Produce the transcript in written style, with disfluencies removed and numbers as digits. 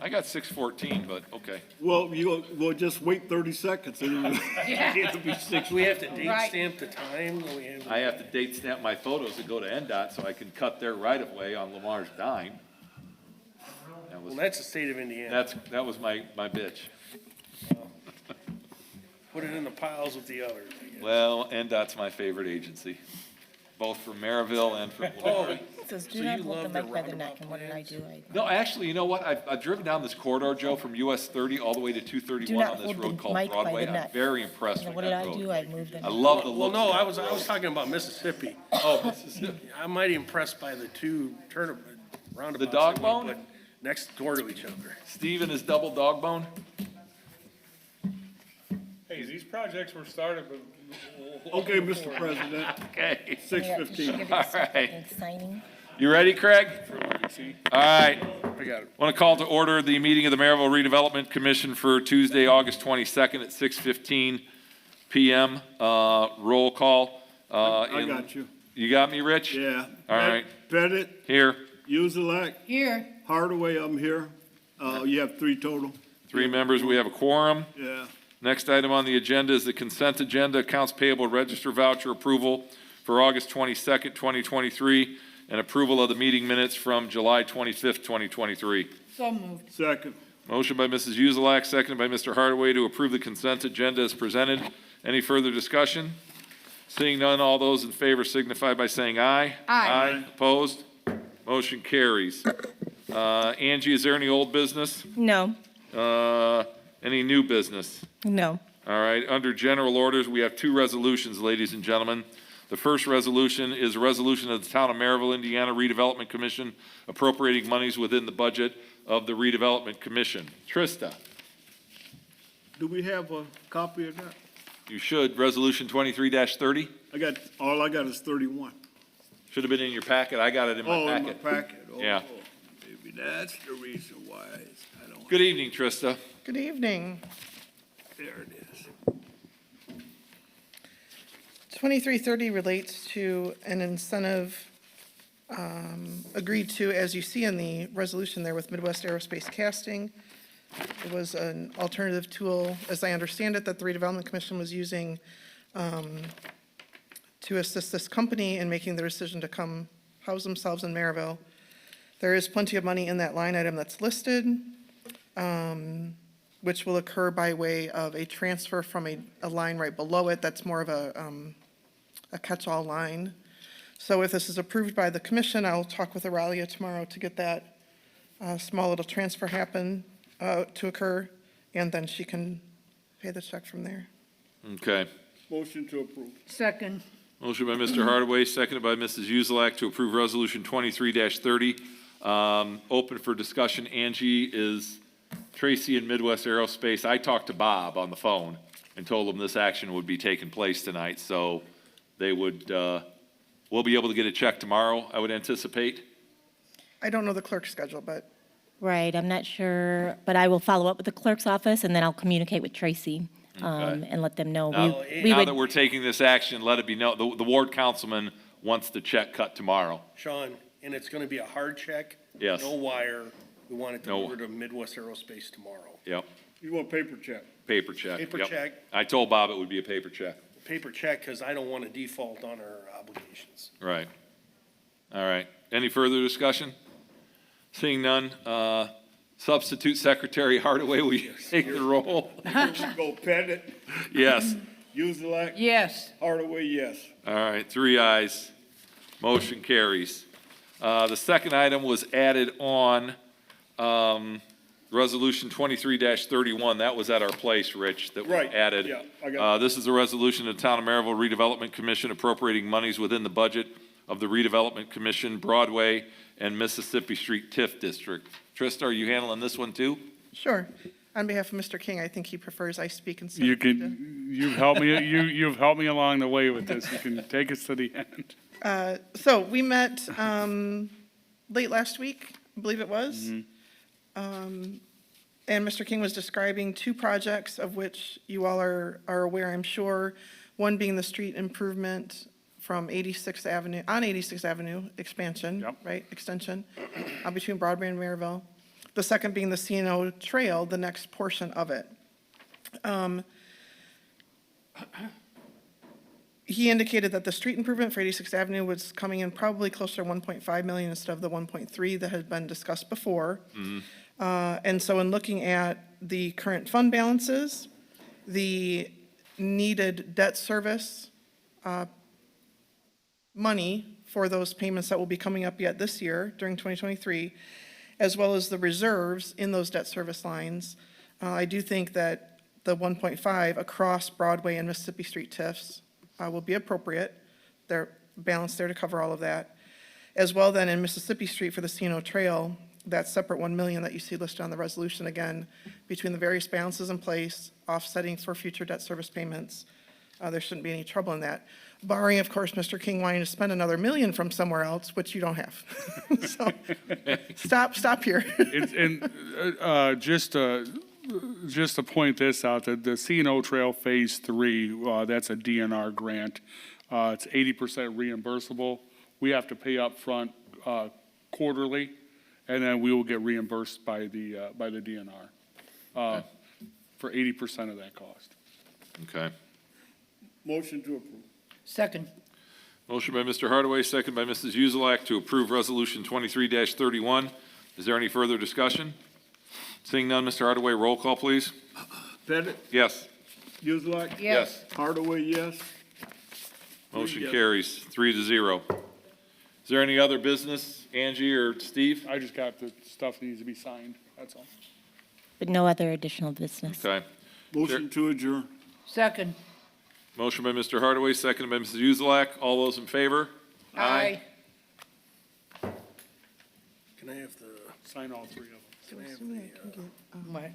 I got 6:14, but okay. Well, we'll just wait 30 seconds and it'll get to be 6. Do we have to date stamp the time? I have to date stamp my photos that go to NDOT so I can cut their right of way on Lamar's dime. Well, that's the state of Indiana. That was my bitch. Put it in the piles with the others, I guess. Well, NDOT's my favorite agency, both for Merrillville and for. Oh, Says, do So not you hold the love the mic by the neck, roundabout and what did I do? No, actually, you know what? I've driven down this corridor, Joe, from US 30 all the way to Do 231 not on this hold road the called mic by Broadway. the I'm neck. very impressed And with what did that I road. do? I moved them. I love the well, look. no, of I that was talking about Mississippi. Oh, Mississippi. I'm mighty impressed by the two roundabouts. The dog that we bone? put next door to each other. Steve and his double dog bone? Hey, these projects were started with. Okay, Mr. President, Okay. 6:15. All right. Signing. You ready, Craig? See, All right. I got it. Want to call to order the meeting of the Merrillville Redevelopment Commission for Tuesday, August 22nd at 6:15 PM. Roll call. I got you. You got me, Rich? Yeah. All right. Pettit, Here. Uzelak, Here. Hardaway, I'm here. You have 3 total. 3 members. We have a quorum. Yeah. Next item on the agenda is the consent agenda, accounts payable register voucher approval for August 22nd, 2023, and approval of the meeting minutes from July 25th, 2023. So moved. Second. Motion by Mrs. Uzelak, seconded by Mr. Hardaway to approve the consent agenda as presented. Any further discussion? Seeing none, all those in favor signify by saying aye. Aye. Opposed? Motion carries. Angie, is there any old business? No. Any new business? No. All right, under general orders, we have 2 resolutions, ladies and gentlemen. The first resolution is a resolution of the Town of Merrillville, Indiana Redevelopment Commission appropriating monies within the budget of the Redevelopment Commission. Trista, Do we have a copy of that? you should, Resolution 23-30, All I got is 31. should have been in your packet. I got it in my Oh, in my packet. packet. Oh, Yeah. Maybe that's the reason why I don't, Good evening, Trista. Good evening. there it is. 2330 relates to an incentive agreed to, as you see in the resolution there with Midwest Aerospace Casting. It was an alternative tool, as I understand it, that the Redevelopment Commission was using to assist this company in making the decision to come house themselves in Merrillville. There is plenty of money in that line item that's listed, which will occur by way of a transfer from a line right below it that's more of a catch-all line. So if this is approved by the commission, I'll talk with Aurelia tomorrow to get that small little transfer to occur, and then she can pay the check from there. Okay. Motion to approve. Second. Motion by Mr. Hardaway, seconded by Mrs. Uzelak to approve Resolution 23-30. Open for discussion. Angie, is Tracy and Midwest Aerospace. I talked to Bob on the phone and told him this action would be taking place tonight, so they would, we'll be able to get a check tomorrow, I would anticipate. I don't know the clerk's schedule, but Right, I'm not sure, but I will follow up with the clerk's office, and then I'll communicate with Tracy and let them know. We Now would. that we're taking this action, let it be known, the ward councilman wants the check cut tomorrow. Sean, and it's gonna be a hard check. Yes. No wire. We want it No. delivered to Midwest Aerospace tomorrow. Yep, You want paper check? paper check. Paper Yep. check. I told Bob it would be a paper check. Paper check, because I don't want to default on our obligations. Right. All right. Any further discussion? Seeing none, Substitute Secretary Hardaway, will you take the roll? Go Pettit, Yes. Uzelak, Yes. Hardaway, yes. All right, 3 ayes. Motion carries. The second item was added on, Resolution 23-31. That was at our place, Rich, that was Right, added. yeah, I got it. This is a resolution of the Town of Merrillville Redevelopment Commission appropriating monies within the budget of the Redevelopment Commission, Broadway, and Mississippi Street TIF District. Trista, are you handling this one too? sure. On behalf of Mr. King, I think he prefers I speak instead. You of Rita. can, you've helped me, you've helped me along the way with this. You can take us to the end. So we met late last week, I believe it was. And Mr. King was describing 2 projects of which you all are aware, I'm sure. One being the street improvement from 86th Avenue, on 86th Avenue expansion, Yep. right, extension, between Broadway and Merrillville. the second being the C&O Trail, the next portion of it. He indicated that the street improvement for 86th Avenue was coming in probably closer to 1.5 million instead of the 1.3 that had been discussed before. And so in looking at the current fund balances, the needed debt service money for those payments that will be coming up yet this year during 2023, as well as the reserves in those debt service lines, I do think that the 1.5 across Broadway and Mississippi Street TIFs will be appropriate. They're balanced there to cover all of that. As well then in Mississippi Street for the C&O Trail, that separate 1 million that you see listed on the resolution, again, between the various balances in place, offsetting for future debt service payments, there shouldn't be any trouble in that. Barring, of course, Mr. King wanting to spend another 1 million from somewhere else, which you don't have. So, stop here. Just to point this out, that the C&O Trail Phase 3, that's a DNR grant. It's 80% reimbursable. We have to pay up front quarterly, and then we will get reimbursed by the DNR for 80% of that cost. Okay. Motion to approve. Second. Motion by Mr. Hardaway, second by Mrs. Uzelak to approve Resolution 23-31. Is there any further discussion? Seeing none, Mr. Hardaway, roll call, please. Pettit, Yes. Uselak. Yes. Hardaway, yes. Motion Yes. carries 3-0. Is there any other business, Angie or Steve? I just got the stuff that needs to be signed, that's all. But no other additional business. Okay. Motion to adjourn. Second. Motion by Mr. Hardaway, seconded by Mrs. Uzelak. All those in favor? Aye. Can I have the, Sign all three of them. can I have the, My,